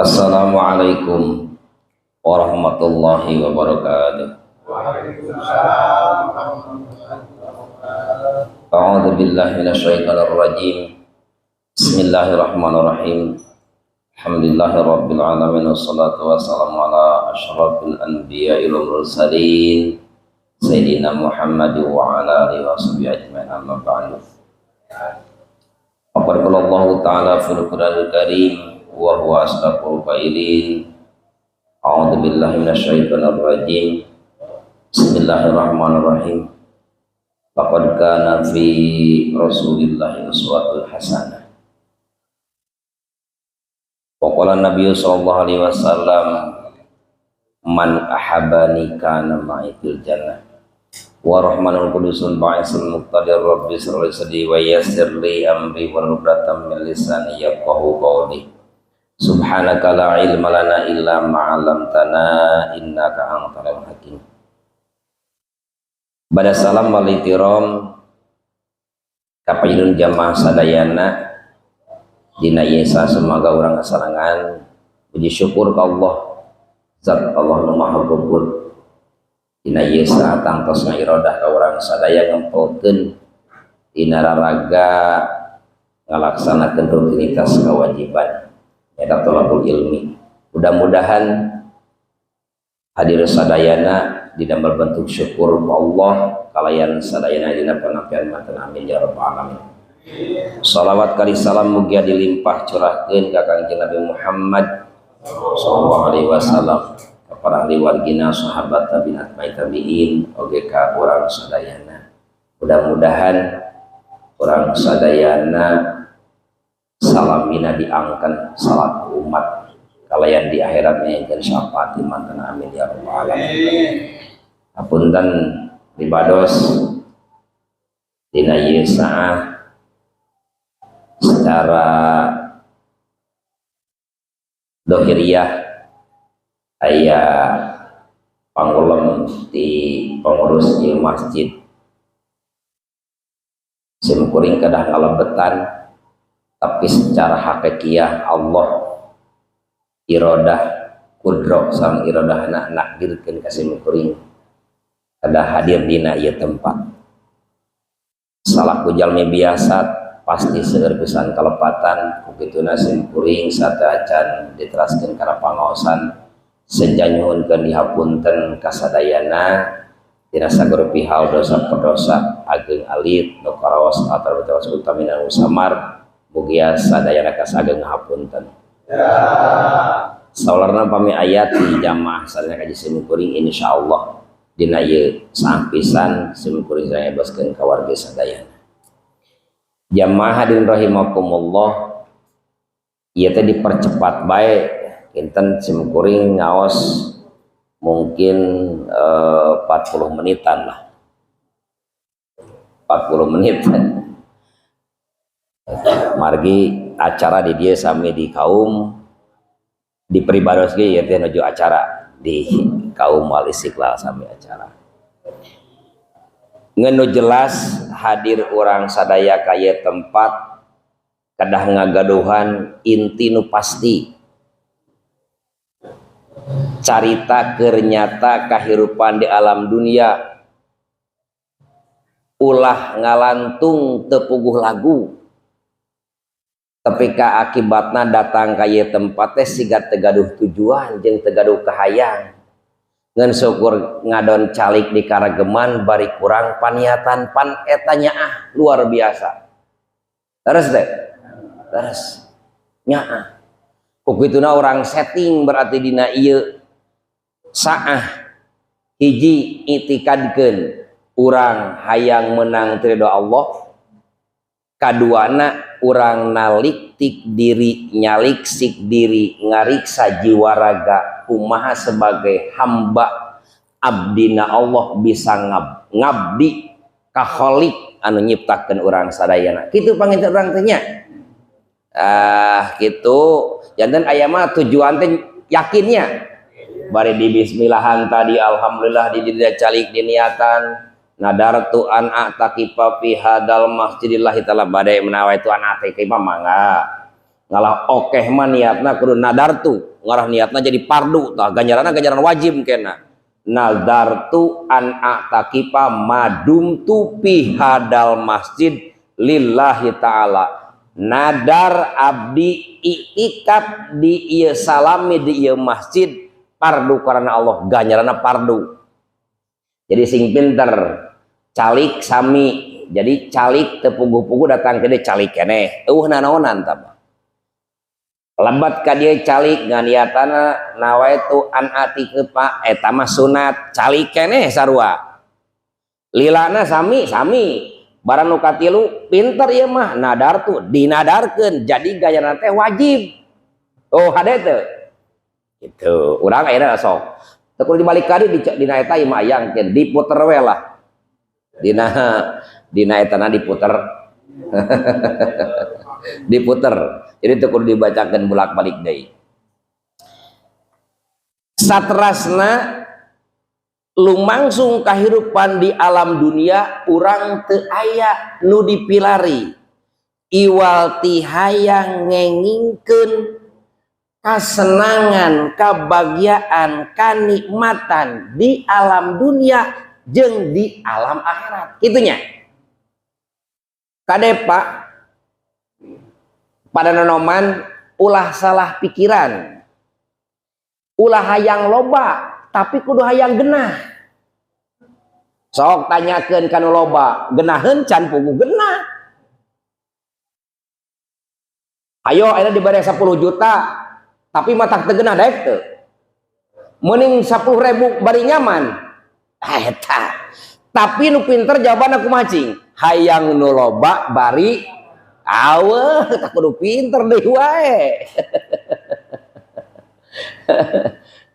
Assalamualaikum warahmatullahi wabarakatuh. A'udzu billahi minasyaitonir rajim. Bismillahirrahmanirrahim. Alhamdulillahirabbil alamin wassalatu wassalamu ala asyrafil anbiya'i wal mursalin sayyidina Muhammad wa ala alihi washabihi ajmain amma ba'du. Aqarrallahu ta'ala fil Qur'anil Karim wa huwa asdaqul qailin. A'udzu billahi minasyaitonir rajim. Bismillahirrahmanirrahim. Laqad kana fi Rasulillahi uswatun hasanah. Wa qala Nabi sallallahu alaihi wasallam, man ahabani kana ma'i fil jannah. Wa rahmanul qudusul ba'isul muqtadir rabbi sirri sadi wa yassir li amri wa nuqdatam min lisani yafqahu qawli. Subhanaka la ilma lana illa ma 'allamtana innaka antal hakim. Bada salam wal ihtiram kapayun jamaah sadayana dina Yesa, semoga orang kesarangan puji syukur ka Allah zat Allah nu maha geupeut dina Yesa tangtos ngairodah ka urang sadaya ngempelkeun dina raraga ngalaksanakeun rutinitas kewajiban eta thalabul ilmi. Mudah-mudahan hadir sadayana didamel bentuk syukur ka Allah kalayan sadayana dina panampian manten amin ya rabbal alamin. Salawat kali salam mugia dilimpah curahkeun ka Kangjeng Nabi Muhammad sallallahu alaihi wasallam, ka para ahli wargina sahabat tabi'in atba'i tabi'in oge ka urang sadayana. Mudah-mudahan urang sadayana salamina diangkan salat umat kalayan di akhirat nyaengkeun syafaat manten amin ya rabbal alamin. Apunten dibados dina ieu saah secara dohiriyah aya pangulem di pengurus di masjid simkuring kedah ngalebetan, tapi secara hakikiyah Allah irodah kudro sang irodah anak dirkeun ka simkuring kedah hadir dina ieu tempat. Salaku jalmi biasa pasti seueur pisan kalepatan kukituna simkuring satacan diteraskeun kana pangaosan senjanyuhunkeun dihapunten kasadayana dina sagoro pihal dosa perdosa ageng alit nu karaos atar betawas utamina usamar mugia sadayana kasageng hapunten. Saularna pami ayat di jamaah sadaya kaji simkuring insyaallah dina ieu saah pisan simkuring sadaya boskeun ka warga sadayana. Jamaah hadirin rahimakumullah, ieu teh dipercepat bae kinten simkuring ngaos mungkin 40 menitan lah. 40 menit. Margi acara di dieu sami di kaum di pribados ge ieu teh nuju acara di kaum Al Istiqlal sami acara. Ngenu jelas hadir orang sadaya kaya tempat kedah ngagaduhan inti nu pasti carita kernyata kahirupan di alam dunia ulah ngalantung tepuguh lagu tapi ka akibatna datang kaya tempat teh siga tegaduh tujuan jeung tegaduh kahayang ngan syukur ngadon calik di karageman bari kurang paniatan pan etanya luar biasa terus deh terus nyaa kukituna orang setting berarti dina ieu saah hiji itikadkeun urang hayang menang ridho Allah, kaduana urang nalik tik diri nyalik sik diri ngariksa jiwa raga kumaha sebagai hamba abdina Allah bisa ngabdi ka Khaliq anu nyiptakeun urang sadayana. Kitu panginten urang teh nya. Gitu. Janten aya mah tujuan teh yakinnya. Bari di bismillahan tadi alhamdulillah di calik diniatan nadartu an atakifa fi hadal masjidillah taala badai menawa itu an atakifa mangga ngalah okeh mah niatna kudu nadartu ngarah niatna jadi pardu tah ganjaranna ganjaran wajib kena nadartu an a'takifa madum tu fi hadal masjid lillahi ta'ala nadar abdi iktikaf di ieu salami di ieu masjid pardu karena Allah ganjaranna pardu. Jadi sing pinter calik sami jadi calik tepugu-pugu datang ke dia calik keneh nanaonan tah lebat ka dia calik nganiatana nawaitu an atikepa eta mah sunat calik keneh sarua lilana sami barang nu katilu pinter ieu mah nadar tuh dinadarkeun jadi gayana teh wajib hade teu gitu urang ayeuna sok teu kudu dibalik ka dina eta ieu mah ayangkeun diputer we lah dina eta diputer diputer jadi teu kudu dibacakeun bolak-balik deui satrasna lumangsung kahirupan di alam dunia urang teu aya nu dipilari iwal ti hayang ngengingkeun kasenangan kabahagiaan kanikmatan di alam dunia jeung di alam akhirat kitunya kade Pak pada nonoman ulah salah pikiran ulah hayang loba tapi kudu hayang genah sok tanyakeun kanu loba genaheun can pugu genah ayo ayeuna dibere 10 juta tapi matak teu genah daek teu mending 10.000 bari nyaman eta tapi nu pinter jawaban aku macing hayang nu loba bari aweuh tak kudu pinter deui wae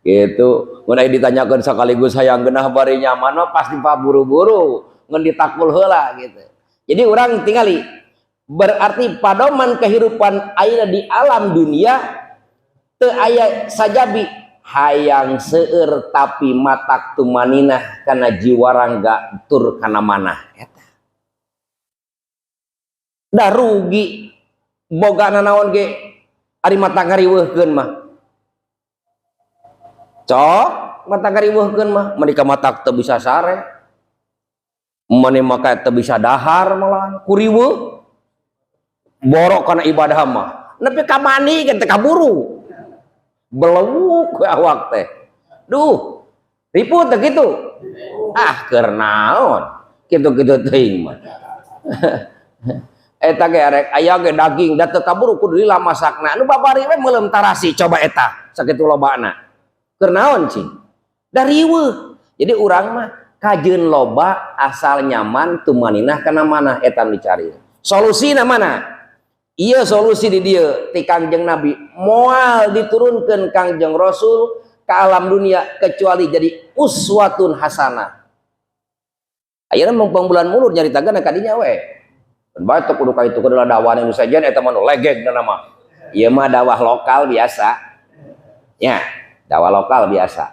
gitu mun aya ditanyakeun sakaligus hayang genah bari nyaman mah pasti paburu-buru ngan ditakul heula gitu jadi urang tingali berarti padoman kehidupan ayeuna di alam dunia teu aya sajabi hayang seueur tapi matak tumaninah kana jiwa rangga tur kana manah eta da rugi boga nanaon ge ari mata ngariweuhkeun mah cok mata ngariweuhkeun mah mereka matak teu bisa sare mane maka teu bisa dahar malahan kuriweuh borok kana ibadah mah nepi ka mani teh kaburu belewuk awak teh duh ribut teh kitu keur naon kitu-kitu teuing mah eta ge arek aya ge daging da teu kaburu kudu lila masakna nu babari we meuleum tarasi coba eta sakitu lobana keur naon cing da riweuh jadi urang mah kajeun loba asal nyaman tumaninah kana manah eta dicari solusina mana ieu solusi di dieu ti Kangjeng Nabi moal diturunkeun Kangjeng Rasul ka alam dunia kecuali jadi uswatun hasanah ayeuna mumpung bulan mulur nyaritakeun ka dinya we batuk kudu ka itu kudu dakwah nu sajen eta mah legeg nama ieu mah dakwah lokal biasa ya dakwah lokal biasa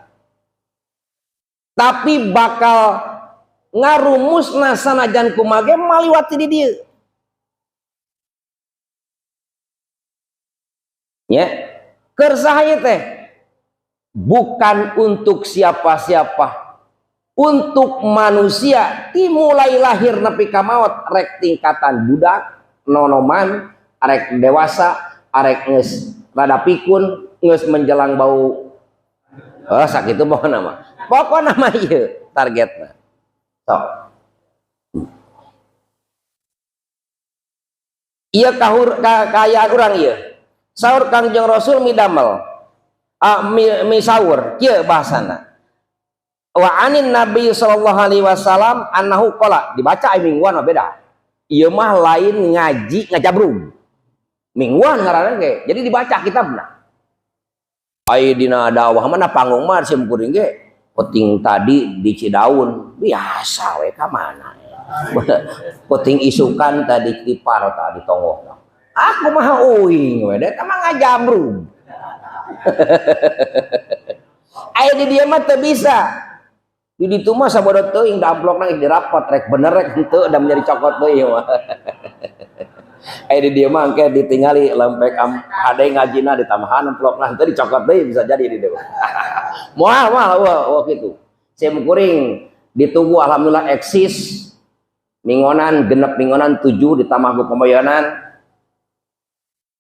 tapi bakal ngarumusna sanajan kumaha maliwati di dieu ya keur saha teh bukan untuk siapa-siapa untuk manusia dimulai lahir nepi ka maot rek tingkatan budak nonoman arek dewasa arek geus rada pikun geus menjelang bau sakitu pokona mah pokona mah ieu targetna sok ieu kaayaan urang ieu saur Kangjeng Rasul midamel mi saur kieu bahasana wa anin Nabi sallallahu alaihi wasallam annahu qala dibaca mingguan mah beda ieu mah lain ngaji ngajabrug mingguan ngaranna ge jadi dibaca kitabna ai dina dakwah mana panggung mah sim kuring ge penting tadi di Cidaun biasa we ka mana penting isukan tadi di Par tadi tongoh aku mah uing we da mah ngajabrug ai di dieu mah teu bisa di ditu mah sabodot teuing da amplop nang dirapat rek bener rek henteu da menjadi cokot teuing mah Di dia mah engke ditinggali lempek hade ngajina ditambahan amplop nah teh dicokot deui bisa jadi di dieu. Moal kitu. Sim kuring ditunggu alhamdulillah eksis mingonan genep mingonan 7 ditambah ku pembayaran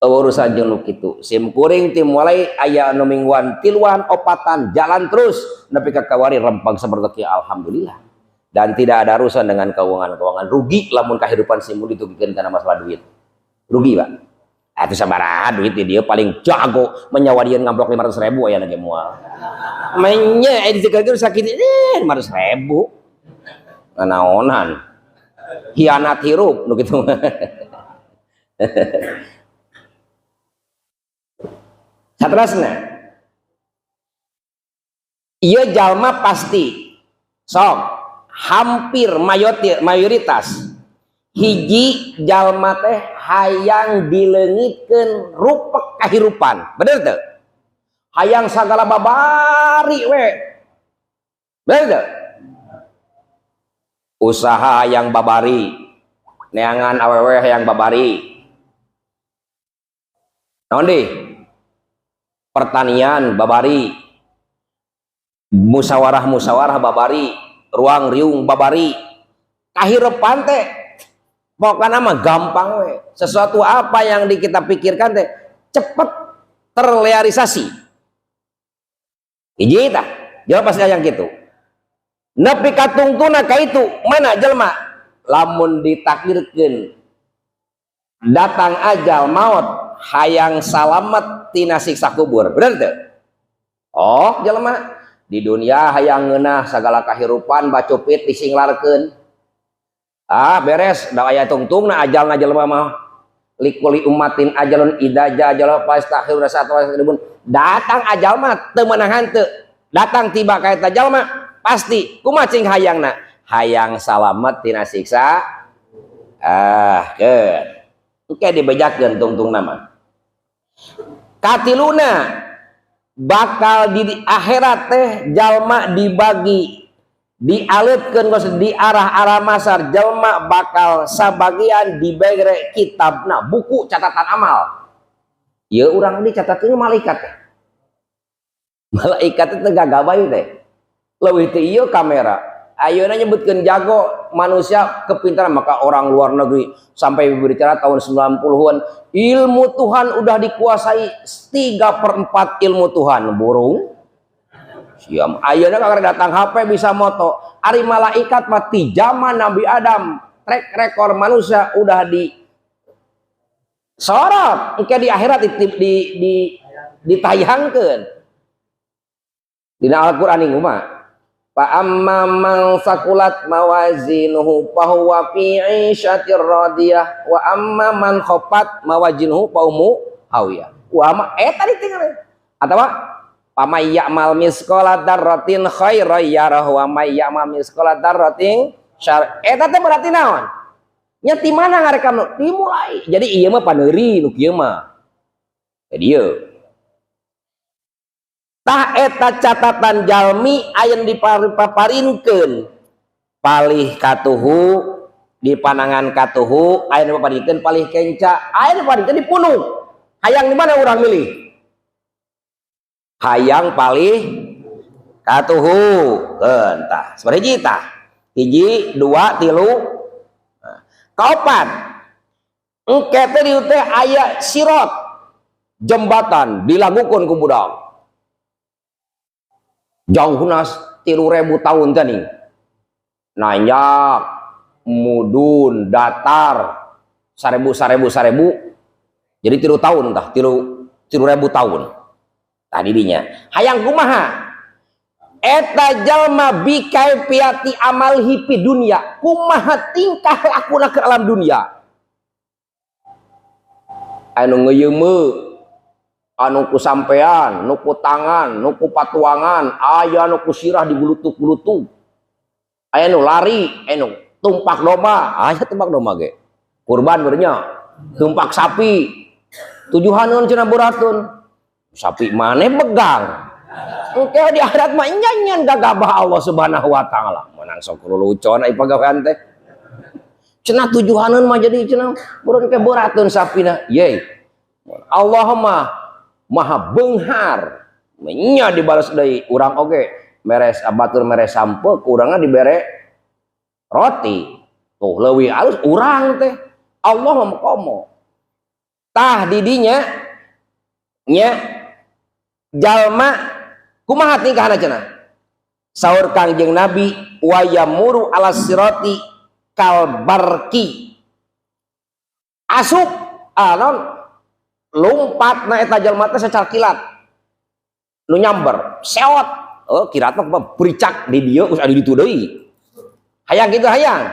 urusan jeung nu kitu. Sim kuring ti mulai aya anu mingguan tiluan opatan jalan terus nepi ka kawari rempang saperti alhamdulillah. Dan tidak ada urusan dengan keuangan rugi lamun kehidupan simu ditugikeun karena masalah duit rugi Pak. Itu sabaraha duit dia paling jago menyawadian ngamplok 500.000 aya na ge moal mainnya dicegahkeun sakit 500.000 nganaonan hianat hirup nu kitu. Saterusna ieu jalma pasti sok hampir mayoritas hiji jalma teh hayang dileungitkeun rupek kahirupan bener teu hayang sagala babari we bener teu usaha hayang babari neangan awewe hayang babari naon deui pertanian babari musyawarah babari ruang riung babari kahirupan teh pokoknya mah gampang we sesuatu apa yang kita pikirkan teh cepet terrealisasi hiji tah jawab pasti yang gitu nepi katungtuna ka itu mana jelma lamun ditakdirkeun datang ajal maut hayang salamet tina siksa kubur bener teu oh jelma di dunia hayang ngeunah sagala kahirupan bacupit disinglarkeun beres da aya tungtungna ajalna jelema mah likuli ummatin ajalun idaja ajal fastakhir rasatun datang ajal mah teu meunang henteu datang tiba ka eta jalma pasti kumaha cing hayangna hayang salamet tina siksa keun engke dibejakeun tungtungna mah katiluna bakal di akhirat teh jalma dibagi dialeutkeun di arah-arah masar jalma bakal sabagian dibere kitabna buku catatan amal ieu urang dicatatkeun malaikat itu gagabay teh leuwih teh ieu kamera ayeuna nyebutkeun jago manusia kepintaran maka orang luar negeri sampai berbicara tahun 90-an ilmu Tuhan udah dikuasai 3/4 ilmu Tuhan burung siam ayeuna kalau datang HP bisa moto ari malaikat mati zaman Nabi Adam track record manusia udah di sorot engke di akhirat ditayangkeun dina Al-Qur'an ieu mah fa amma man sakulat mawazinuhu fa huwa fi 'ishatir radiyah wa amma man khaffat mawazinuhu fa ummu hawiyah wa amma tadi tinggal atawa pa may ya'mal misqala dzarratin khairan yarah wa may ya'mal misqala dzarratin syarr eta teh berarti naon nya ti mana ngarekam dimulai jadi ieu mah paneuri nu kieu mah jadi ieu tah eta catatan jalmi ayeuna dipaparinkeun palih katuhu di panangan katuhu ayeuna dipaparinkeun palih kenca ayeuna dipaparinkeun dipunung hayang di mana urang milih hayang palih katuhu keun tah sabaraha tah 1 2 3 kaopat engke teh dieu teh aya sirat jembatan dilagukeun ku budak jauhna 3.000 tahun tadi nanyak mudun datar 1000 jadi 3 tahun tah 3.000 tahun tadi dinya hayang kumaha eta jalma bikai piati amal hipi dunia kumaha tingkah lakuna ke alam dunia anu ngeuyeumeu anu ku sampean, nu ku tangan, nu ku patuangan, aya nu ku sirah digulutuk-gulutuk. Aya nu lari, nu tumpak domba, aya tumpak domba ge. Kurban beurnya, tumpak sapi. Tujuhaneun cenah beratun. Sapi maneh begang. Engke di akhirat mah nyanyian gagabah Allah Subhanahu wa taala. Menang sok lelucon ai pagawean teh. cenah tujuanan mah jadi cenah buron ke berateun sapina ye Allah mah maha beunghar nya dibalas deui urang oge meres abatur meres sampe kurangna dibere roti tuh leuwih alus urang teh Allah mah komo tah didinya nya jalma kumaha tingkahna cenah saur Kangjeng Nabi wa yamuru ala sirati kalbarki asup anon lumpat na eta jalma teh sacara kilat nu nyamber seot oh kirat mah bericak di dieu geus adi ditu deui hayang kitu hayang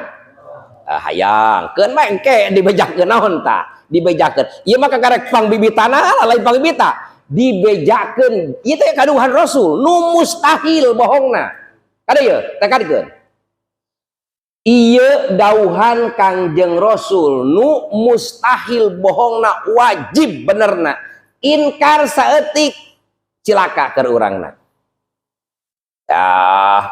hayang keun mah engke dibejakeun naon tah dibejakeun ieu mah kakarek pangbibitana lain pangbibita dibejakeun ieu teh kaduhan Rasul nu mustahil bohongna kada ieu teh kadikeun ieu dauhan Kangjeng Rasul nu mustahil bohongna wajib benerna inkar saeutik cilaka keur urangna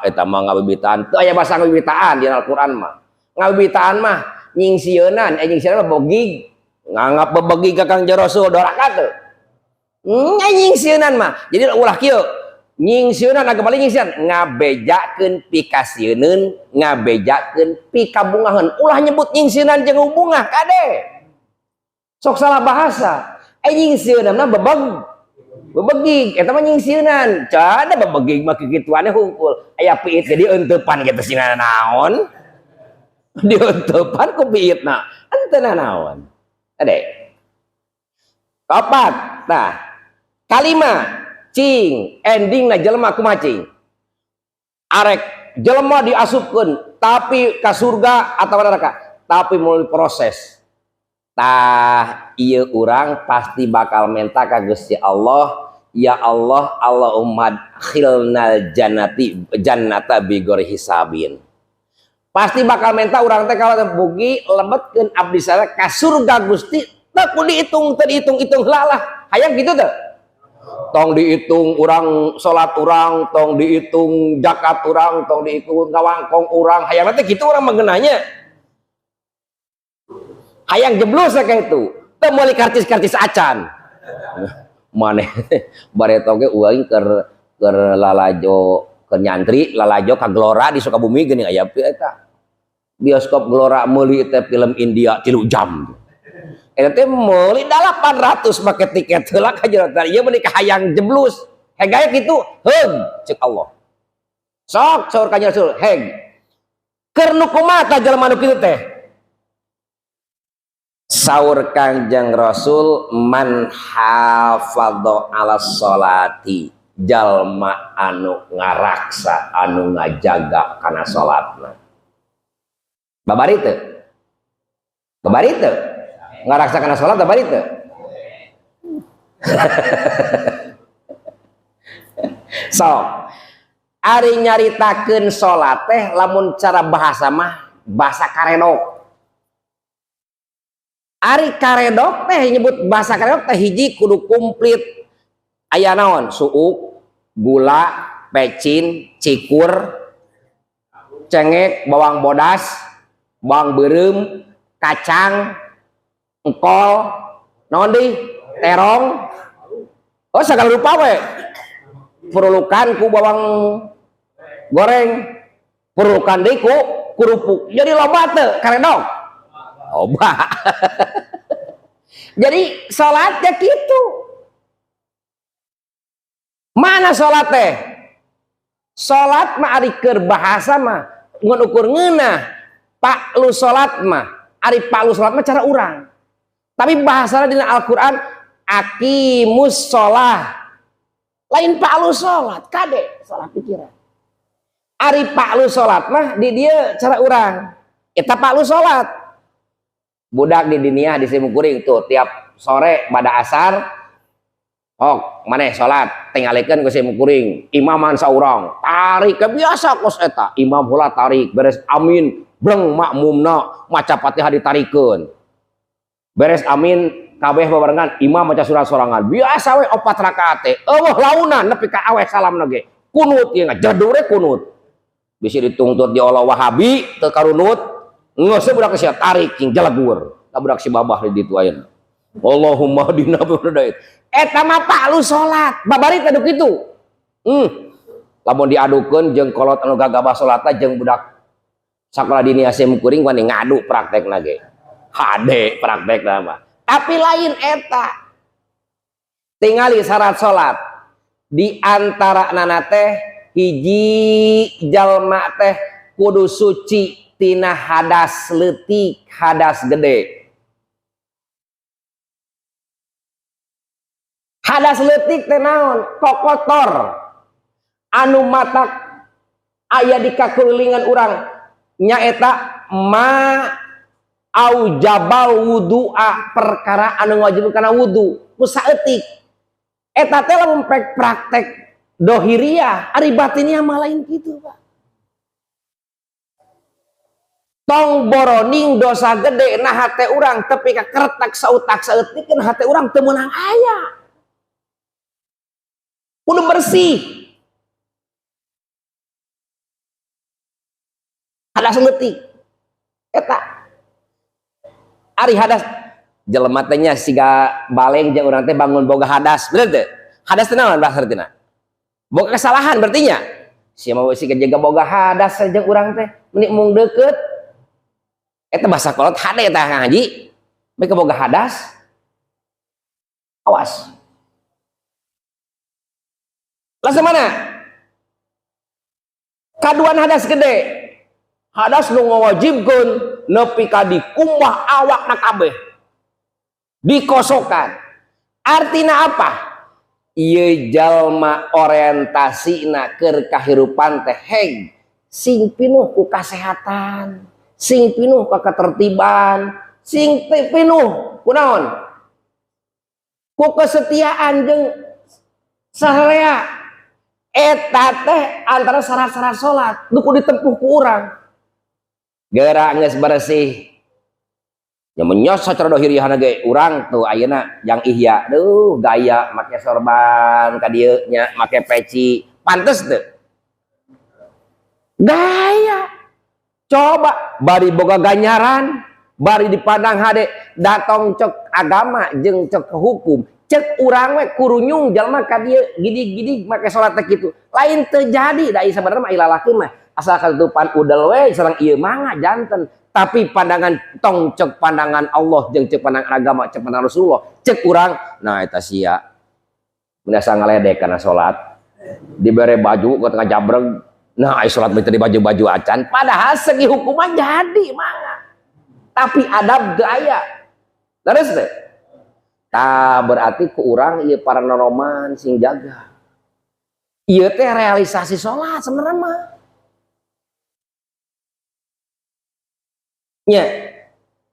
eta mah ngabibitaan teu aya basa ngabibitaan di Al-Qur'an mah ngabibitaan mah nyingsieunan nyingsieunan bogig nganggap bebegig ka Kangjeng Rasul doraka teu nyingsieunan mah jadi ulah kieu nyingsieunan agak paling nyingsieunan ngabejakeun pikasieun ngabejakeun pikabungaheun ulah nyebut nyingsieunan jeung hubungah kade sok salah bahasa nyingsieunan mah bebegig eta mah nyingsieunan cada bebegig mah kikituannya hungkul aya piit jadi eunteupan kitu singana naon dieunteupan ku piitna henteu naon ade kapat tah kalima cing ending na jelema kumaha cing arek jelema diasupkeun tapi ka surga atau neraka tapi melalui proses tah ieu urang pasti bakal minta ka Gusti Allah ya Allah Allahumma khilnal jannata bighairi hisabin pasti bakal minta urang teh kalau bugi lebetkeun abdi saya ka surga Gusti teu dihitung teu dihitung heula hayang kitu teh tong dihitung urang salat urang tong dihitung zakat urang tong dihitung ngawangkong urang hayang teh kitu urang mengenanya hayang jeblos kayak itu teu meuli kartis-kartis acan maneh bareto ge uing keur lalajo keur nyantri lalajo ka Gelora di Sukabumi geuning aya eta bioskop Gelora meuli teh film India 3 jam eta teh meuli 800 make tiket heula ka jero ieu meuni hayang jeblus heg aya kitu heug ceuk Allah sok saur ka Rasul heg keur nu kumaha tah jelema nu kitu teh saur Kangjeng Rasul man hafadha ala sholati jalma anu ngaraksa anu ngajaga kana salatna babari teu ngaraksa kana salat babari teu so ari nyaritakeun salat teh lamun cara bahasa mah bahasa karedok ari karedok teh nyebut bahasa karedok teh hiji kudu komplit aya naon suuk gula pecin cikur cengek bawang bodas bawang beureum kacang engkol naon deui terong oh sagala rupa we perulukan ku bawang goreng perulukan deui ku kerupuk jadi loba teu karedok loba jadi salatnya gitu mana salat teh salat mah ari keur bahasa mah ngun ukur ngeunah pak lu salat mah ari pak lu salat mah cara urang tapi bahasana dina Al-Qur'an aqimus sholah lain pak lu salat kade salah pikiran ari pak lu salat mah di dia cara urang eta pak lu salat budak di dunia di Simkuring tuh tiap sore pada asar hok maneh salat tingalikeun ku Simkuring imaman saurang tarik biasa kos eta imam heula tarik beres amin breng makmumna maca Fatihah ditarikeun beres amin kabeh babarengan imam maca surah sorangan biasa we 4 rakaat teh eueuh launan nepi ka aweh salamna ge kunut ieu jadure kunut bisi ditungtut di Allah Wahabi teu karunut Nggak usah budak sia tarik cing jalagur. Da budak si babah di ditu ayeuna. Allahumma hadina bidait. Eta mah Pak lu salat, babari teh kitu. Lamun diadukeun jeung kolot anu gagabah salatna jeung budak sakola dini SM kuring wani ngadu praktekna ge. Hade praktekna mah. Tapi lain eta. Tingali syarat salat. Di antara nana teh hiji jalma teh kudu suci tina hadas leutik, hadas gede. Hadas leutik teh naon? Kokotor anu matak aya di kakulingan urang nyaeta ma aujabal wudu'a, perkara anu wajib kana wudu ku saeutik. Eta teh lamun praktek dohiriyah, ari batiniah mah lain kitu, Pak. Tong boroning dosa gede nah hate urang tepi ka kertak sautak saeutikeun hate urang teu meunang aya. Kudu bersih. Hadas leutik. Eta. Ari hadas jelema teh nya siga baleng jeung urang teh bangun boga hadas, bener teu? Hadas teh naon bahasa artina? Boga kesalahan berarti nya. Sia mah siga jaga boga hadas jeung urang teh meni mung deukeut. Eta bahasa kolot hade eta Kang Haji. Mereka boga hadas. Awas. Langsung mana? Kaduan hadas gede. Hadas nu ngawajibkeun nepi ka dikumbah awakna kabeh. Dikosokan. Artina apa? Ieu jalma orientasina keur kahirupan teh heg sing pinuh ku kasehatan, sing pinuh ku ketertiban, sing pinuh ku naon? Ku kesetiaan jeung sahalea. Eta teh antara syarat-syarat salat nu kudu ditempuh ku urang. Geura geus bersih. Nya menyos sacara dohiriyahna ge urang tuh ayeuna yang ihya. Duh, gaya make sorban ka dieu nya, make peci. Pantes teu? Gaya. Coba bari boga ganyaran, bari dipandang hade datang cek agama jeung cek hukum. Cek urang we kurunyung jalma ka dieu gidig-gidig make salat teh kitu. Lain teu jadi da ieu sabenerna mah ilalakeun mah asal katutupan udel we sareng ieu mangga janten. Tapi pandangan tong cek pandangan Allah jeung cek pandangan agama cek pandangan Rasulullah cek urang nah eta sia biasa ngaledek kana salat dibere baju ke tengah jabreg nah ai salat teh di baju-baju acan padahal segi hukuman jadi mangga tapi adab teu aya terus teh tah berarti ku urang ieu para nonoman sing jaga ieu teh realisasi salat sebenarnya mah nya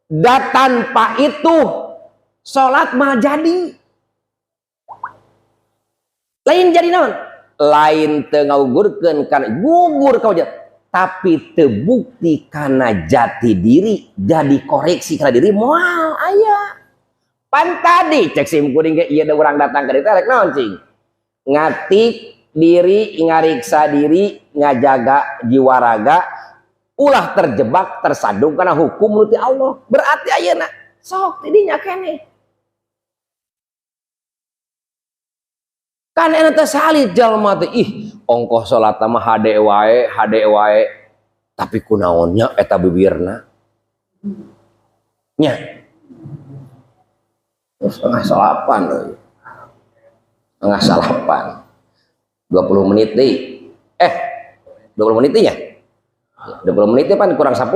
da tanpa itu salat mah jadi lain jadi naon lain teu ngagugurkeun kana gugur ka wajah tapi teu bukti kana jati diri jadi koreksi kana diri moal aya pan tadi cek sim kuring ge ieu da urang datang ka dieu rek naon cing ngatik diri ngariksa diri ngajaga jiwa raga ulah terjebak tersandung karena hukum menurut Allah berarti ayeuna sok tidinya keneh kan eta teh salit jalma teh ih ongkoh salat mah hade wae tapi kunaonnya eta bibirna nya setengah salapan euy setengah salapan 20 menit deui 20 menit ya 20 menit pan kurang 10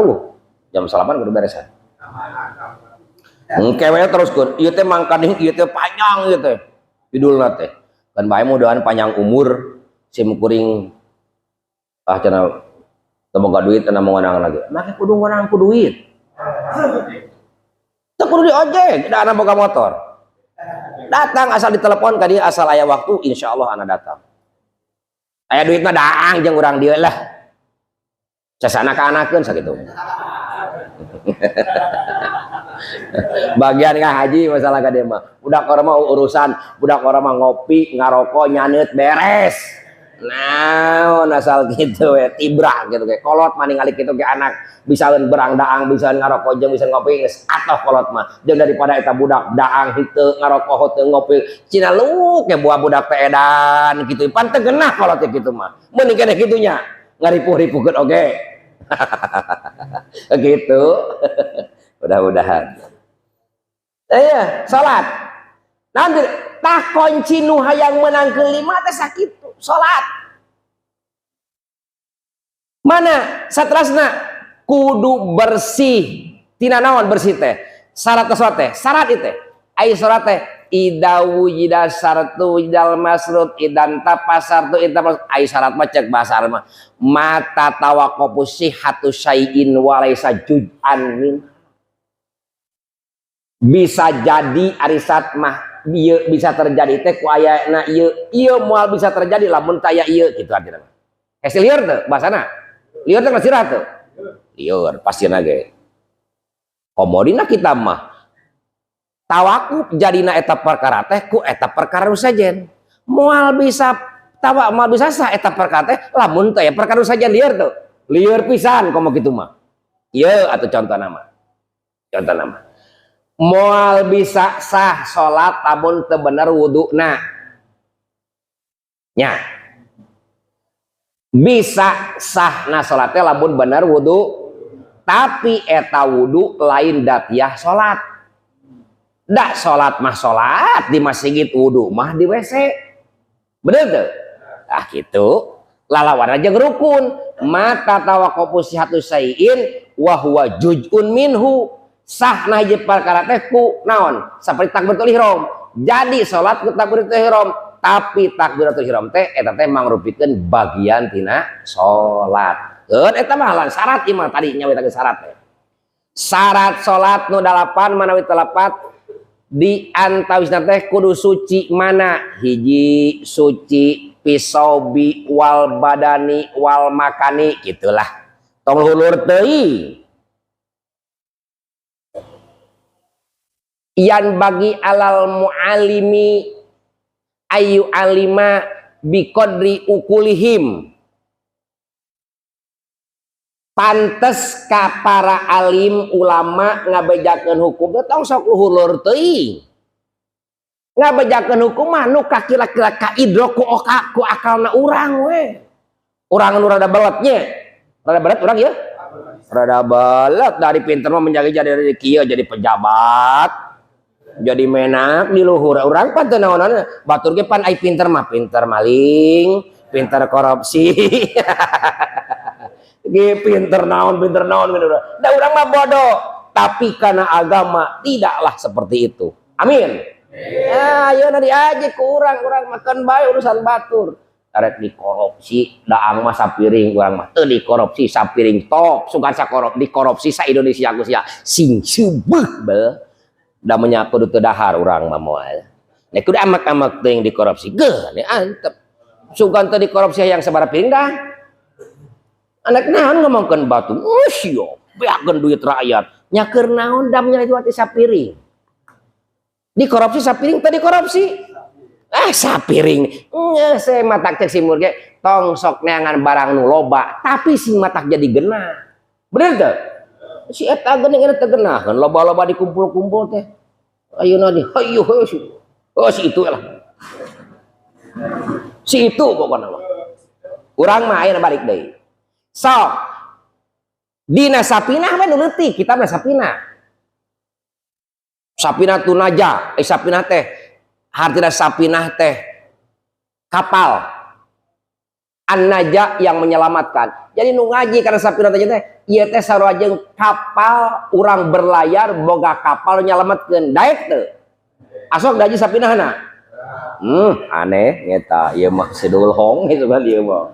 jam 8 kudu beresan engke we terus kun ieu teh mangkading ieu teh panjang ieu teh judulna teh kan bae mudahan panjang umur sim kuring cenah teu boga duit cenah mau ngonang lagi make kudu ngonang ku duit teu kudu di ojek da ana boga motor datang asal ditelepon ka dieu asal aya waktu insyaallah ana datang aya duit mah daang jeung urang dieu lah sasana ka anakeun sakitu bagian Kang Haji masalah ka dieu mah budak orang mah urusan budak orang mah ngopi ngarokok nyaneut beres Nah, asal gitu ya, tibrak gitu kayak kolot maning alik gitu kayak anak bisa berang daang, bisa ngarokok jeung bisa ngopi geus atoh kolot mah. Jeung daripada eta budak daang henteu ngarokok henteu ngopi, cina luuk ya buah budak teh edan gitu. Pan teu geunah kolot kitu mah. Mun keneh kitunya ngaripuh-ripuhkeun oge. Gitu. Mudah-mudahan. Iya, salat. Nanti tah kunci nu hayang menang kelima teh sakitu. Salat mana satrasna kudu bersih tina naon bersih teh syarat salat teh syarat itu ai salat teh idza wujida syartu wujidal masrut idan tapasartu idan ai syarat mah cek bahasa Arab mata tawaqqafu sihhatu syai'in wa laisa juz'an min bisa jadi arisat mah ieu bisa terjadi teh ku ayana ieu moal bisa terjadi lamun taya ieu kitu artina. Hese lieur teu bahasana. Lieur teh sirah teu. Lieur pastina ge. Komodina kita mah tawakuf jadina eta perkara teh ku eta perkara nu sajen. Moal bisa moal bisa sah eta perkara teh lamun teh perkara nu sajen lieur teu. Lieur pisan komo kitu mah. Ieu atuh contohna mah. Contohna mah. Moal bisa sah sholat lamun teu bener wuduna nya bisa sah na sholatnya lamun bener wudu tapi eta wudu lain datiyah sholat dak sholat mah sholat di masjid wudu mah di WC bener tuh ah gitu lalawan aja ngerukun mata tawaqqafu sihhatu syai'in wa huwa juz'un minhu sah na hiji perkara teh ku naon saperti takbiratul ihram jadi salat ku takbiratul ihram tapi takbiratul ihram teh eta teh mangrupikeun bagian tina salat keun eta mah lan syarat ieu mah tadi nyawitakeun syarat teh syarat salat nu 8 manawi 8 di antawisna teh kudu suci mana hiji suci pisaubi wal badani wal makani gitulah tong hulur teuing yan bagi alal mu'alimi ayu alima biqadri ukulihim pantes ka para alim ulama ngabejakeun hukum tong sok luhur teuing ngabejakeun hukum mah nu kira-kira ka idrok ku akalna urang we urang nu rada belet nya rada belet urang ya rada belet dari pinter mah menjaga jadi kieu jadi pejabat jadi menak di luhur orang pan teu naonan batur ge pan ai pinter mah pinter maling pinter korupsi ge pinter naon da urang mah bodoh tapi karena agama tidaklah seperti itu amin ayeuna diajak ku urang makan bae urusan batur arek dikorupsi daang mah sapiring urang mah teu dikorupsi sapiring top sugan sakorop dikorupsi sa Indonesia ku sia sing subeuh beuh da menyaku teu dahar urang mah moal nek kudu amak-amak teh yang dikorupsi geuh nih antep sugan teu dikorupsi yang sabaraha piring dah anak naon ngomongkeun batu usyo beakeun duit rakyat nya keur naon dam nya itu hati sapiring dikorupsi sapiring teu dikorupsi sapiring saya matak cek simur ge tong sok neangan barang nu loba tapi si matak jadi genah bener teu si eta geuning teu genahkeun loba-loba dikumpul-kumpul teh ayeuna di hayu si itu lah si itu pokokna mah urang mah ayeuna balik deui sok dina sapinah mah nu leutik kitabna sapinah tunaja sapinah teh artina sapinah teh kapal an-naja yang menyelamatkan jadi nu ngaji karena sapinah teh ieu teh sarua jeung kapal urang berlayar boga kapal nyalametkeun daek teu asok daji sapinahna aneh nyata ieu mah sedul hong gitu kan ieu mah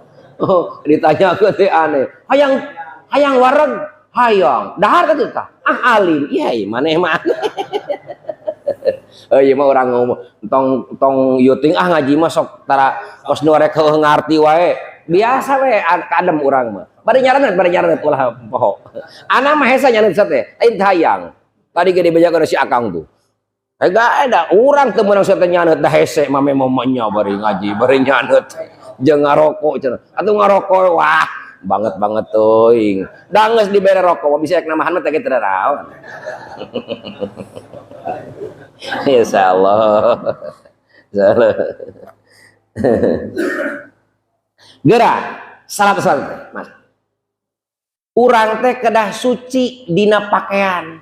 ditanyakeun teh aneh hayang wareg hayang dahar ka teu tah alim iya maneh mah ieu mah urang ngomong tong yuting ngaji mah sok tara kos nu rek heuh ngarti wae biasa we kadem urang mah bari nyaranet ulah poho ana mah hesa nyanet teh lain hayang tadi ge dibejakeun si akang tuh ega ada urang teu meunang teh nyanet da hese mah memangnya bari ngaji bari nyanet jeung ngarokok cenah. Atuh ngarokok wah banget teuing. Da geus dibere rokok bisa ek namahan mah teh teu raon. Insyaallah. Gerak salat Mas. Urang teh kedah suci dina pakaian.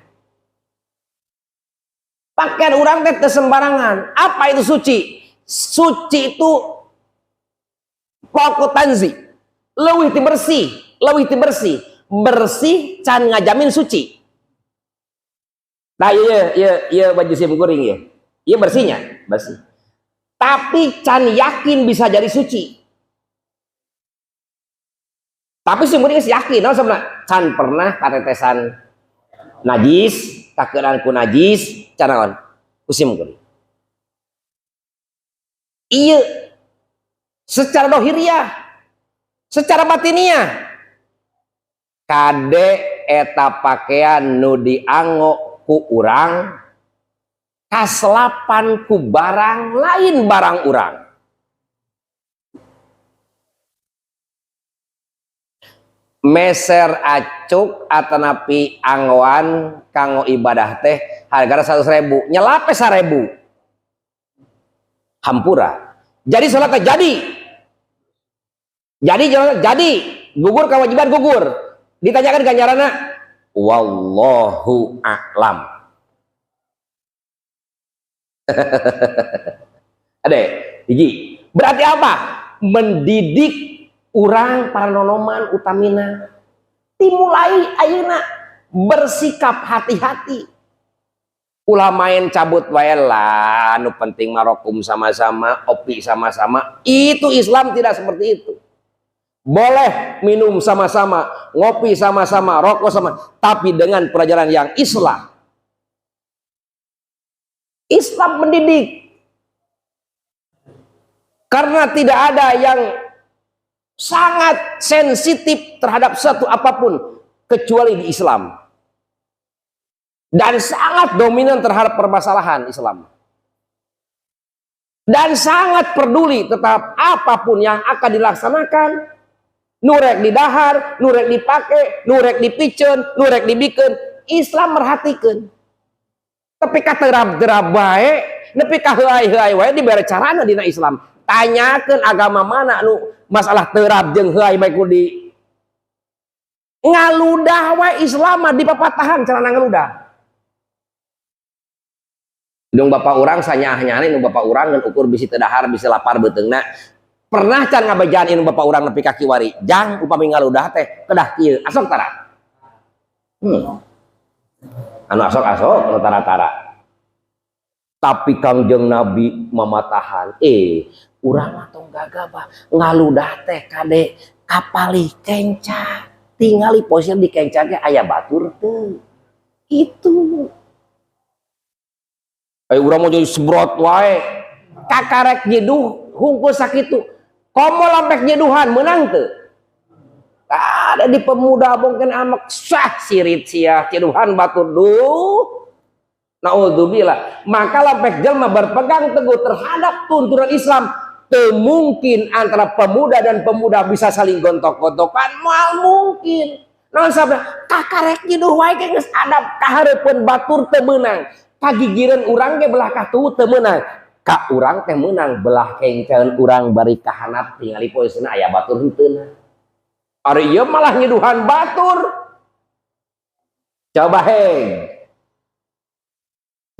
Pakaian urang teh teu sembarangan. Apa itu suci? Suci itu pokok tanzi. Leuwih ti bersih. Bersih can ngajamin suci. Nah iya baju sim kuring ya. Iya bersihnya, bersih. Tapi can yakin bisa jadi suci. Tapi sim kuring yakin, no, sebenarnya can pernah katetesan najis, kakeunanku najis, can naon? Sim kuring. Iya. Secara dohiriyah, secara batiniah. Kade eta pakaian nu dianggo ku urang kaselapan ku barang lain barang urang. Meser acuk atanapi anggoan kanggo ibadah teh hargana 100.000 nyelape 1.000 hampura. Jadi salatnya jadi gugur kewajiban gugur. Ditanyakan ganjaranna wallahu a'lam. Ade, hiji. Berarti apa? Mendidik urang para nonoman utamina dimulai ayeuna bersikap hati-hati. Ulah main cabut wae lah, anu penting marokum sama-sama, opi sama-sama. Itu Islam tidak seperti itu. Boleh minum sama-sama, ngopi sama-sama, rokok sama, tapi dengan pelajaran yang Islam. Islam mendidik. Karena tidak ada yang sangat sensitif terhadap satu apapun kecuali di Islam. Dan sangat dominan terhadap permasalahan Islam. Dan sangat peduli tetap apapun yang akan dilaksanakan, nurek didahar, nurek dipake, nurek dipicen, nurek dibikeun, Islam merhatikan. Tapi katerab-terab bae, nepi ka heuai-heuai wae dibere carana dina Islam. Tanyakeun agama mana nu masalah terab jeung heuai bae kudu ngaludah wae Islam mah dipapatahan carana ngaludah. Dung bapak urang sanyah-nyane nu bapak urang ngan ukur bisi teu dahar bisi lapar beuteungna. Pernah can ngabejaan inu bapak urang nepi ka kiwari. Jang upami ngaludah teh kedah kieu asok tara. Anu asok-asok anu tara-tara. Tapi Kangjeng Nabi mamatahan, urang mah tong gagabah ngaludah teh kade kapalih kenca. Tingali posisi di kenca ge aya batur teu. Itu. Urang mau jadi sebrot wae. Kakarek nyeduh hungkul sakitu. Komo lampek nyeduhan menang teu? Ada di pemuda mungkin amak sah sirit sia nyeduhan batur duh. Naudzubillah. Maka lampek jelma berpegang teguh terhadap tuntunan Islam. Teu mungkin antara pemuda dan pemuda bisa saling gontok-gontokan. Moal mungkin. Naon sabda kakarek nyeduh wae ge geus adab kahareupeun batur teu meunang. Kagigireun urang ge belah katuh teu meunang. Ka urang teh meunang belah kenceun urang bari kahanap tingali posisina aya batur heuteuna. Ari ieu malah nyeduhan batur. Coba heng.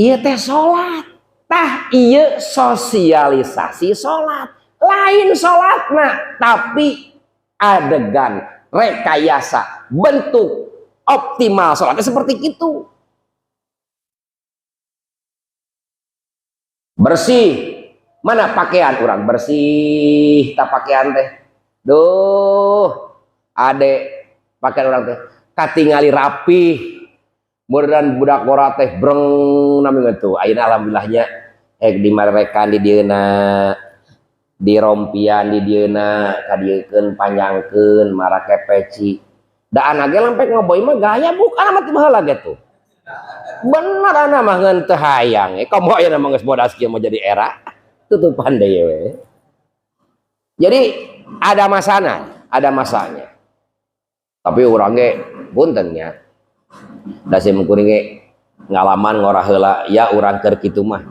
Ieu teh salat. Tah ieu sosialisasi salat. Lain salatna tapi adegan rekayasa bentuk optimal salatnya seperti itu. Bersih. Mana pakaian urang bersih tak pakaian teh. Duh, ade pakaian urang teh katingali rapih. Mudah-mudahan budak gora teh breng nami ngeutu. Ayeuna alhamdulillahnya hek dimarekan di dieuna, di rompian di dieuna, kadiekeun panjangkeun marake peci. Da anage lampek ngoboy mah gaya bukan amat baheula gitu. Bener anak mah ngan teu hayang. Komo ayeuna mah geus bodas kieu mau jadi era. Tutupan deui we. Jadi ada masanya. Tapi orangnya puntennya da saya mengkuring ngalaman ngorah heula ya urang keur kitu mah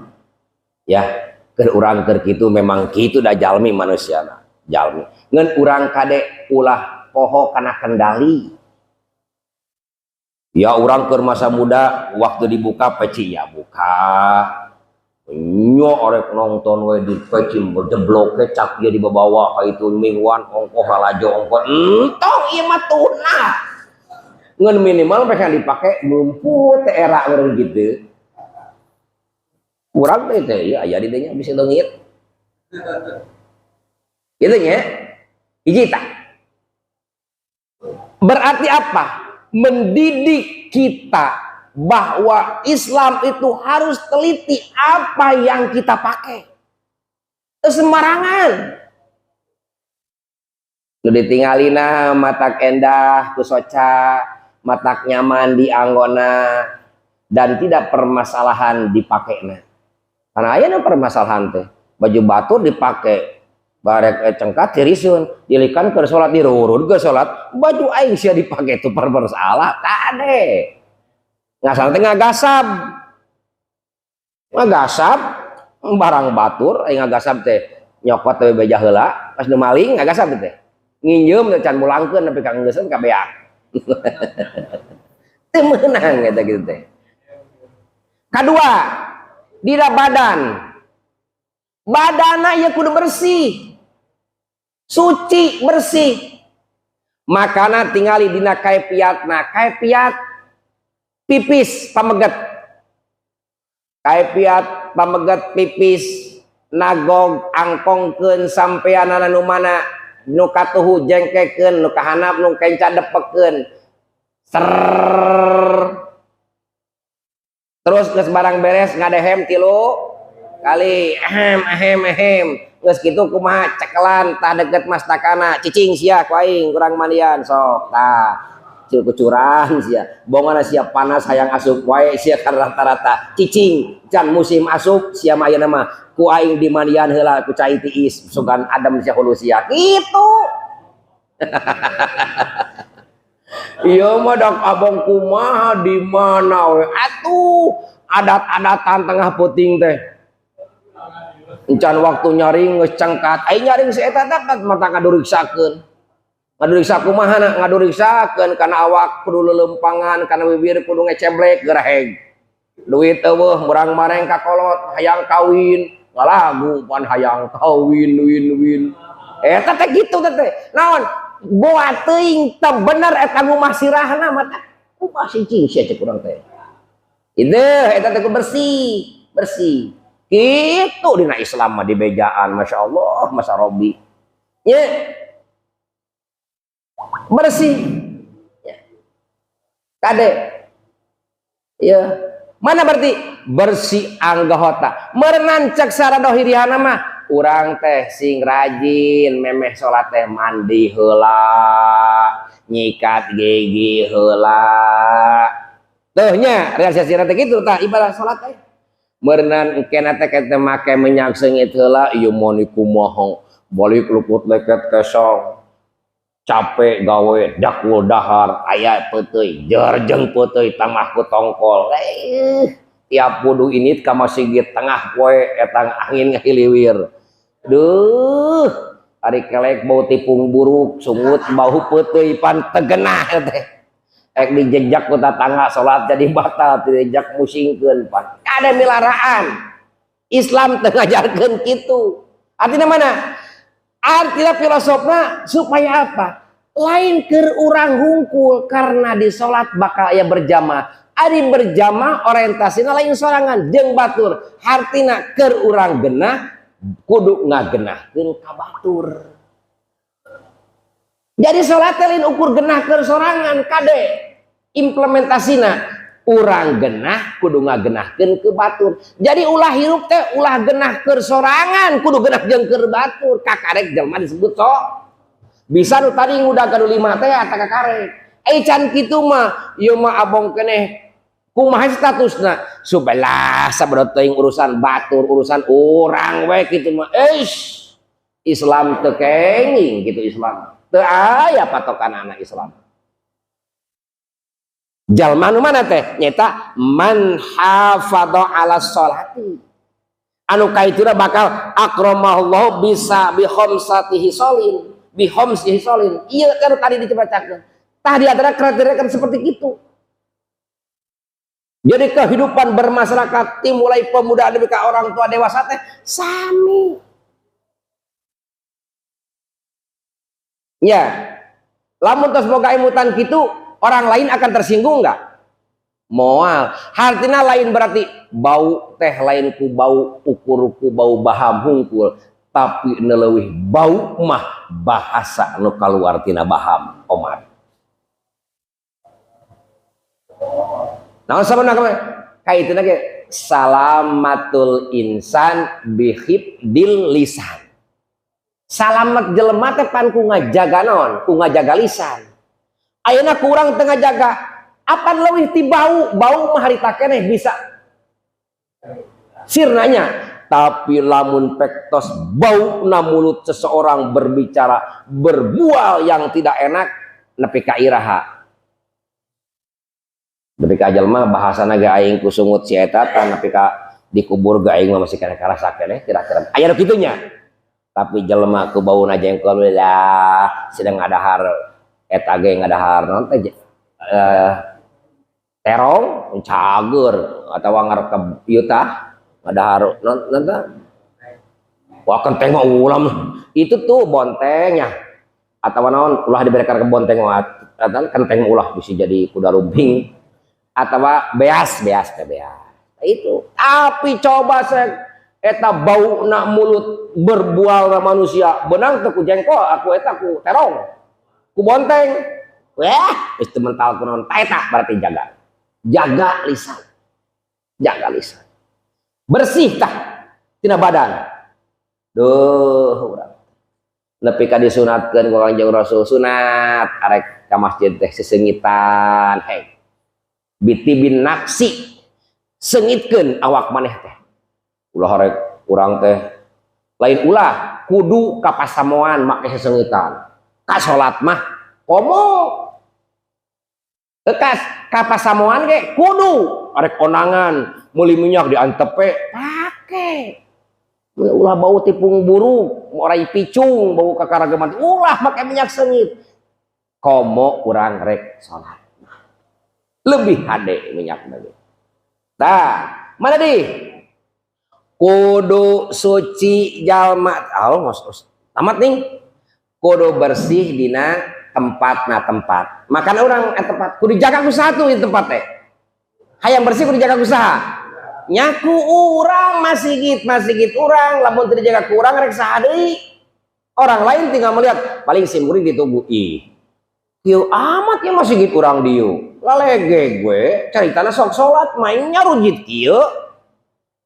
ya keur urang keur kitu memang kitu da jalmi manusiana jalmi ngan urang kade ulah poho kana kendali ya urang keur masa muda waktu dibuka peci ya buka nyo orek nonton we di peci berjeblok kecap dia dibawa ka itu mingguan ongkoh lalajo ongkoh entong ieu mah tunah ngan minimal mereka dipakai ngumpul teh era orang gitu kurang teh ya aya di dinya bisa leungit gitu nya hiji tah berarti apa mendidik kita bahwa Islam itu harus teliti apa yang kita pakai sembarangan nu ditinggalina matak endah ku soca matak nyaman di anggona dan tidak permasalahan dipakainya karena aya permasalahan teh baju batur dipakai barek cengkat tirisun dilikan ke salat dirurud ke salat baju aing sia dipakai itu permasalah tade ngasal teh ngagasab barang batur aing ngagasab teh nyokot teh beja heula pas nu maling ngagasab teh nginjem teh can mulangkeun nepi ka geuseuh ka beak teu meunang eta kitu teh. Kadua, dina badanna ya kudu bersih. Suci, bersih. Makana tingali dina kaifiatna, kaifiat pipis pameget. Kaifiat pameget pipis nagog angkongkeun sampeanana nu mana nu katuhu jengkekeun nu kahanap nu kenca depekeun terus geus barang beres ngadehem 3 kali ehem geus kitu kumaha cekelan tah deket mastakana cicing sia ku aing kurang mandian sok tah cucuran sia bongana sia panas hayang asup wae sia ka rata-rata cicing can musim asup sia mah ayeuna mah ku aing di mandian heula ku cai tiis sugan adem sia hulu sia kitu iya mah dak abang kumaha di mana we atuh adat-adatan tengah puting teh encan waktu nyaring geus cengkat ai nyaring si eta dapat mata ngaduriksakeun kumaha ngaduriksakeun kana awak kudu lelempangan kana bibir kudu ngeceblek gereheg duit eueuh murang mareng ka kolot hayang kawin ngalagu pan hayang kawin win eta teh kitu teh naon buat teuing teu bener eta ngumah sirahna mata kumah cicing sia cek urang teh ideuh eta teh bersih kitu dina Islam mah di bejaan masyaallah masa Robi nya bersih ya. Kade ya mana berarti bersih anggota merenang cek sara dohiriana mah urang teh sing rajin memeh salat teh mandi heula nyikat gigi heula teuh nya realisasina teh kitu tah ibadah salat teh merenang engkena teh kete make minyak seungit heula ieu moni kumaha balik luput leket kesong capek gawe dakul dahar aya peuteui jerjeng peuteui tamah ku tongkol tiap wudu init ka masjid tengah poe etang angin ngahiliwir duh ari kelek bau tipung buruk sungut bau peuteui pan tegenah teh ek dijejak ku tatangga salat jadi batal dijejak musingkeun pan ada milaraan Islam teu ngajarkeun kitu artinya mana artinya filosofnya supaya apa lain keur urang hungkul karena di salat bakal aya berjamaah ari berjamaah orientasina lain sorangan jeung batur artina keur urang genah kudu ngagenahkeun ka batur jadi salat lain ukur genah keur sorangan kade implementasina urang genah kudu ngagenahkeun ke batur jadi ulah hirup teh ulah genah keur sorangan kudu genah jeung keur batur kakarek jelema disebut sok bisa nu tadi ngudag kadu 5 teh eta kakarek can kitu mah ieu mah abong keneh kumaha statusna subelah sabada teuing urusan batur urusan urang we kitu mah Islam teu kenging gitu, Islam teu aya patokan anak Islam. Jalma nu mana teh nyata man hafadha ala sholati, anu kaituna bakal akramahullah bisa bi khamsati hisolin, bi khamsi hisolin. Ieu kan tadi dibacakeun tah di antara kriteria kan seperti itu. Jadi kehidupan bermasyarakat mulai pemuda demi ke orang tua dewasa teh sami. Ya, lamun tos boga emutan kitu, orang lain akan tersinggung nggak? Moal. Artinya lain berarti bau teh lain ku bau ukur ku bau baham hungkul, tapi neleuwih bau mah bahasa nu kaluar tina baham omat. Nah, sebenarnya kaituna ge salamatul insan bihibdil lisan. Salamat jelema teh pan ku ngajaga naon? Ku ngajaga lisan. Ayeuna kurang teu ngajaga, apan leuwih ti bau mah harita keneh bisa sirnanya. Tapi lamun pektos bau na mulut seseorang berbicara berbual yang tidak enak nepi ka iraha. Nepi ka jelema bahasana ge aing ku sungut si eta tan nepi ka dikubur ge aing mah masih kana karasa keneh kira-kira. Aya nu kitunya. Tapi jelema ku bauna jengkol lah sedang ngadahar eta ge ngadahar naon teh terong cager atawa ngarekeb ieu tah ngadahar naon tah wah kenteng mah ulam itu tuh bontengnya atawa naon ulah diberikan ke bonteng atawa kenteng ulah bisa jadi kuda rumbing atawa beas teh beas itu. Tapi coba eta bau na mulut berbual na manusia benang teu ku jengkol aku eta ku terong ku bonteng wah geus teu mental kunaon ta eta berarti jaga lisan bersih tah tina badan. Duh urang nepi ka disunatkeun ku Kanjeng Rasul sunat arek ka masjid teh sesengitan hei bitibin nafsi sengitkeun awak maneh teh ulah arek urang teh lain ulah kudu ka pasamoan make sesengitan ka salat mah komo tekas ka pasamoan ge kudu arek konangan meuli minyak diantepe pake ulah bau tipung buruk morai picung bau kakarageman ulah make minyak sengit komo urang rek salat lebih hade minyak tadi. Tah, mana di? Kudu suci jalma. Tamat nih. Kudu bersih dina tempat. Makanya orang tempat kudu jaga usaha tuh di tempat teh. Hayang bersih kudu jaga usaha. Nyaku urang masih git urang lamun teu dijaga ku urang rek sadeui. Orang lain tinggal melihat paling simuri ditunggu kieu amat ya masih gitu urang dieu lalege gue caritana sok salat mainnya rujit kieu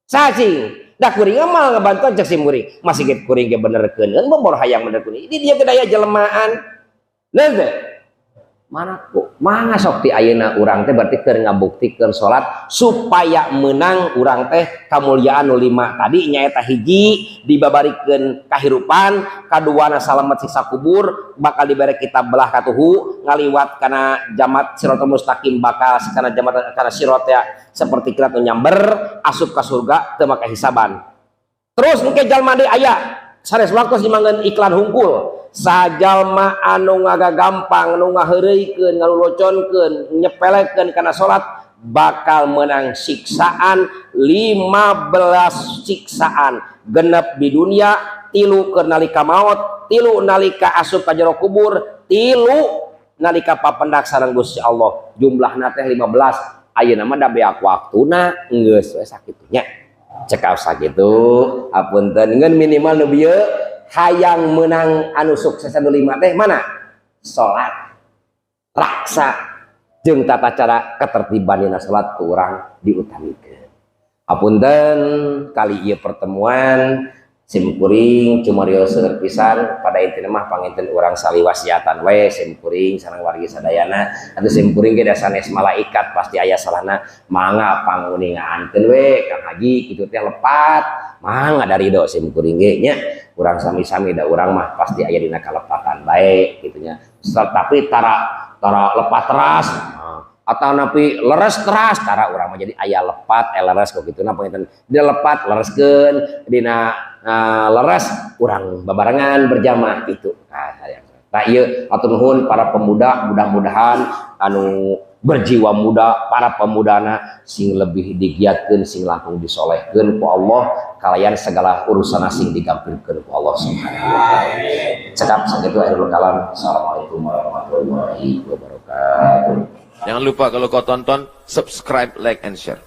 cacing dah kuring mal ngabantu cek simuri masih gitu kuring ge benerkeun bor hayang benerkeun ini dia gedaya jelemaan nanti mana sok ti ayeuna urang teh berarti keur ngabuktikeun salat supaya menang urang teh kamulyaan nu 5 tadi nyaeta hiji dibabarikeun kahirupan kaduana salamet siksa kubur bakal dibere kitab belah katuhu ngaliwat kana jamat siratal mustaqim bakal kana jamat kana sirat ya seperti kilat nu nyamber asup ka surga teu make hisaban terus engke jalma deui aya sanes waktos dimanggeun iklan hungkul sajalma anu ngagagampang anu ngaheureuykeun ngaluloconkeun nyepelekeun kana salat bakal menang siksaan 15 siksaan genep di dunia 3 keur nalika maut 3 nalika asup ka jero kubur 3 nalika papendak sareng Gusti Allah jumlahna teh 15 ayeuna mah da beak waktuna geus we sakitunya cekal sakitu apunten ngeun minimal nu bieu hayang menang anu sukses anu 5 teh mana salat raksa jeung tata cara ketertiban dina salat ku urang diutamikeun. Apunten kali ieu pertemuan simkuring cumarioseun pisan pada intina mah panginten urang saliwasiatan we simkuring sareng wargi sadayana atuh simkuring ge da sanes malaikat pasti aya salahna mangga panguningaankeun we Kang Haji kitu teh lepat mangga da ridho simkuring ge nya urang sami-sami da urang mah pasti aya dina kalepatan bae kitu nya tapi tara lepat teras atau napi leres teras tara urang mah jadi aya lepat leres kok kitu na panginten dia lepat lereskeun dina leres urang babarengan berjamaah itu nah ieu atur nuhun para pemuda mudah-mudahan anu berjiwa muda para pemudana sing lebih digiatkeun sing langkung disolehkeun ku Allah kalayan segala urusan sing digampirkeun ku Allah Subhanahu wa taala. Cekap sakitu akhirul kalam. Assalamualaikum warahmatullahi wabarakatuh. Jangan lupa kalau kau tonton subscribe, like and share.